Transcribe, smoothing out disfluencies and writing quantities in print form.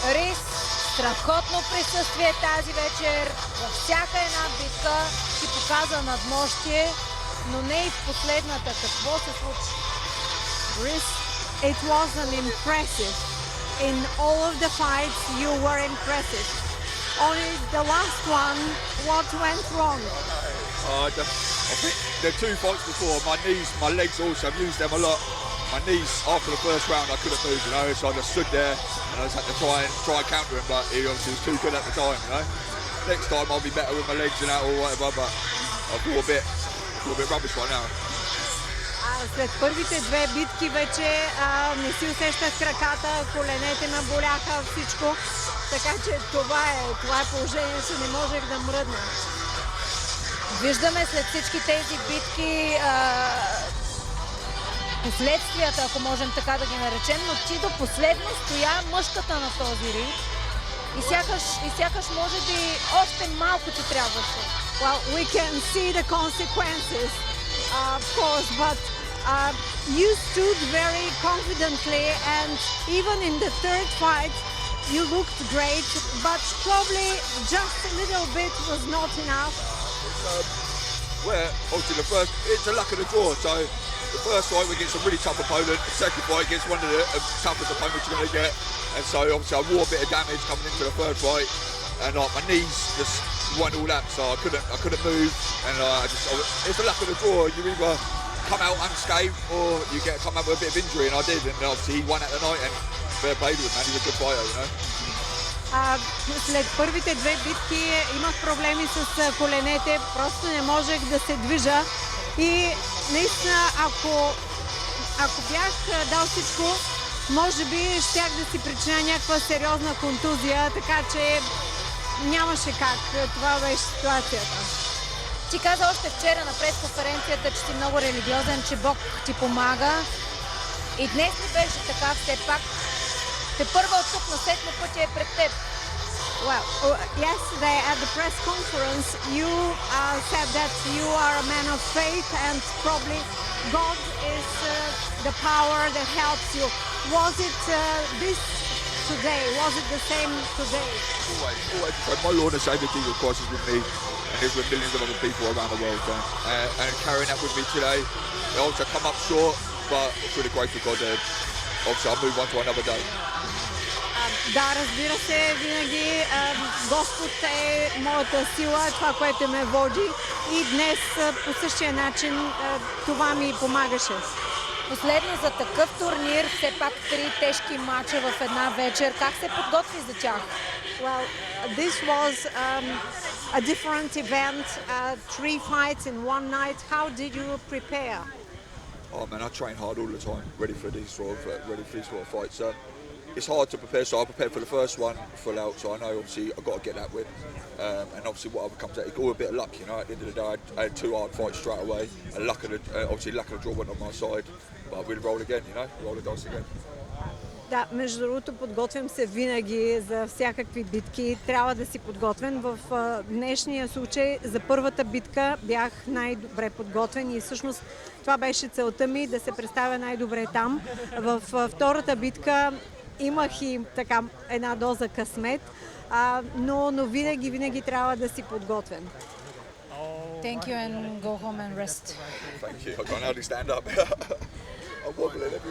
Рис, страхотно присъствие тази вечер. Във всяка една битка си показа надмощие, но не и в последната. Какво се случи? Rhys, it wasn't impressive. In all of the fights, you were impressive. Only the last one, what went wrong? I think the two fights before, my knees, my legs also, I've used them a lot. My knees, after the first round, I couldn't move, you know, so I just stood there and I just had to try and counter him, but he obviously was too good at the time, you know. Next time I'll be better with my legs and that or whatever, but I feel a bit rubbish right now. След първите две битки вече не си усещах краката, коленете ме боляха, всичко. Така че това е положението, не можех да мръдна. Виждаме след всички тези битки последствията, ако можем така да ги наречем, но ти до последно стоя мъжката на този ринг и сякаш може би още малко ти трябваше. Well, we can see the consequences, of course, but you stood very confidently, and even in the third fight, you looked great, but probably just a little bit was not enough. Where obviously it's a luck of the draw, so the first fight we get some really tough opponent, the second fight against one of the toughest opponents you're going to get, and so obviously I wore a bit of damage coming into the third fight, and my knees just weren't all that, so I couldn't move, and it's the luck of the draw. You either come out unscathed or you come out with a bit of injury, and I did, and obviously he won at the night, and fair play to him, man, he's a good fighter, you know. След първите две битки имах проблеми с коленете, просто не можех да се движа и наистина ако бях дал всичко, може би щях да си причиня някаква сериозна контузия, така че нямаше как. Това беше ситуацията. Ти каза още вчера на пресконференцията, че си много религиозен, че Бог ти помага. И днес ли беше така все пак? Те първа от тук насетне пътя е пред теб. Well, yesterday at the press conference, you said that you are a man of faith and probably God is the power that helps you. Was it this today? Was it the same today? Always. My Lord and Savior Jesus Christ is with me, and he's with millions of other people around the world, and carrying that with me today. Obviously, I come up short, but through the grace of God, obviously I'll move on to another day. Да, разбира се, винаги Господ е моята сила, това, което ме води и днес по същия начин това ми помагаше. Последно за такъв турнир, все пак 3 тежки мача в една вечер. Как се подготви за тях? Well, this was a different event, 3 fights in one night. How did you prepare? Oh man, I train hard all the time, ready for these sort of fights. It's hard to prepare, so I prepared for the first one full out, so I know obviously I've got to get that win. And obviously whatever comes out, it's all a bit of luck, you know. At the end of the day, I had 2 hard fights straight away, and obviously luck of the draw went on my side, but we'll roll again, you know, roll the dice again. Да, между другото, подготвям се винаги за всякакви битки. Трябва да си подготвен. В днешния случай за първата битка бях най-добре подготвен и всъщност това беше целта ми, да се представя най-добре там. В втората битка имах и така една доза късмет, но винаги трябва да си подготвен. Thank you and go home and rest. Thank you. I can't hardly stand up. I'm wobbling everywhere.